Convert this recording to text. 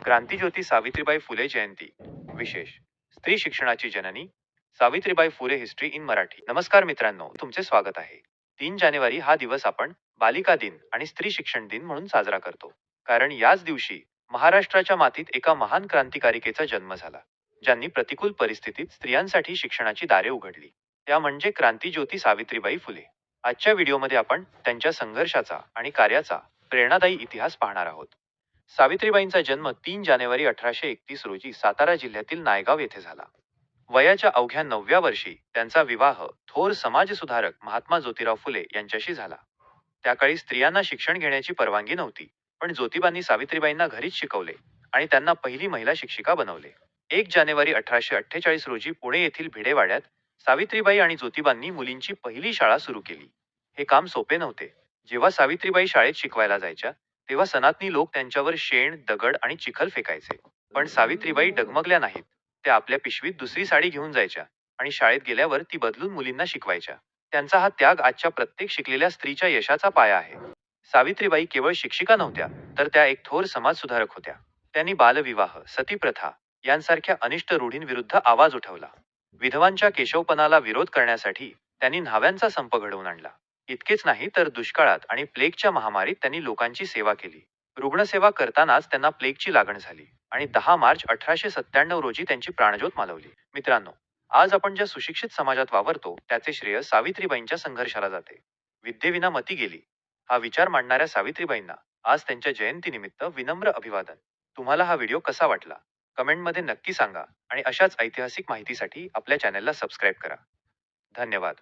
क्रांतिज्योती सावित्रीबाई फुले जयंती विशेष स्त्री शिक्षणाची जननी सावित्रीबाई फुले हिस्ट्री इन मराठी. नमस्कार मित्रांनो, तुमचे स्वागत आहे. 3 जानेवारी हा दिवस आपण बालिका दिन आणि स्त्री शिक्षण दिन म्हणून साजरा करतो, कारण याच दिवशी महाराष्ट्राच्या मातीत एका महान क्रांतिकारिकेचा जन्म झाला, ज्यांनी प्रतिकूल परिस्थितीत स्त्रियांसाठी शिक्षणाची दारे उघडली. त्या म्हणजे क्रांतिज्योती सावित्रीबाई फुले. आजच्या व्हिडिओमध्ये आपण त्यांच्या संघर्षाचा आणि कार्याचा प्रेरणादायी इतिहास पाहणार आहोत. सावित्रीबाईंचा जन्म 3 जानेवारी 1831 रोजी सातारा जिल्ह्यातील नायगाव येथे झाला. वयाच्या अवघ्या 9व्या वर्षी त्यांचा विवाह थोर समाजसुधारक महात्मा ज्योतिराव फुले यांच्याशी झाला. त्या काळी स्त्रियांना शिक्षण घेण्याची परवानगी नव्हती, पण ज्योतिबांनी सावित्रीबाईंना घरीच शिकवले आणि त्यांना पहिली महिला शिक्षिका बनवले. 1 जानेवारी 1848 रोजी पुणे येथील भिडेवाड्यात सावित्रीबाई आणि ज्योतिबांनी मुलींची पहिली शाळा सुरू केली. हे काम सोपे नव्हते. जेव्हा सावित्रीबाई शाळेत शिकवायला जायच्या, तेव्हा सनातनी लोक त्यांच्यावर शेण, दगड आणि चिखल फेकायचे. पण सावित्रीबाई डगमगल्या नाहीत. त्या आपल्या पिशवीत दुसरी साडी घेऊन जायच्या आणि शाळेत गेल्यावर ती बदलून मुलींना शिकवायच्या. त्यांचा हा त्याग आजच्या प्रत्येक शिकलेल्या स्त्रीच्या यशाचा पाया आहे. सावित्रीबाई केवळ शिक्षिका नव्हत्या, तर त्या एक थोर समाजसुधारक होत्या. त्यांनी बालविवाह, सतीप्रथा यांसारख्या अनिष्ट रूढींविरुद्ध आवाज उठवला. विधवांच्या केशवपणाला विरोध करण्यासाठी त्यांनी न्हाव्यांचा संप घडवून आणला. इतकेच नाही तर दुष्काळात आणि प्लेगच्या महामारीत त्यांनी लोकांची सेवा केली. रुग्णसेवा करतानाच त्यांना प्लेगची लागण झाली आणि 10 मार्च 1897 रोजी त्यांची प्राणज्योत मालवली. मित्रांनो, आज आपण ज्या सुशिक्षित समाजात वावरतो त्याचे श्रेय सावित्रीबाईंच्या संघर्षाला जाते. विद्येविना मती गेली हा विचार मांडणाऱ्या सावित्रीबाईंना आज त्यांच्या जयंतीनिमित्त विनम्र अभिवादन. तुम्हाला हा व्हिडिओ कसा वाटला? कमेंटमध्ये नक्की सांगा आणि अशाच ऐतिहासिक माहितीसाठी आपल्या चॅनलला सबस्क्राईब करा. धन्यवाद.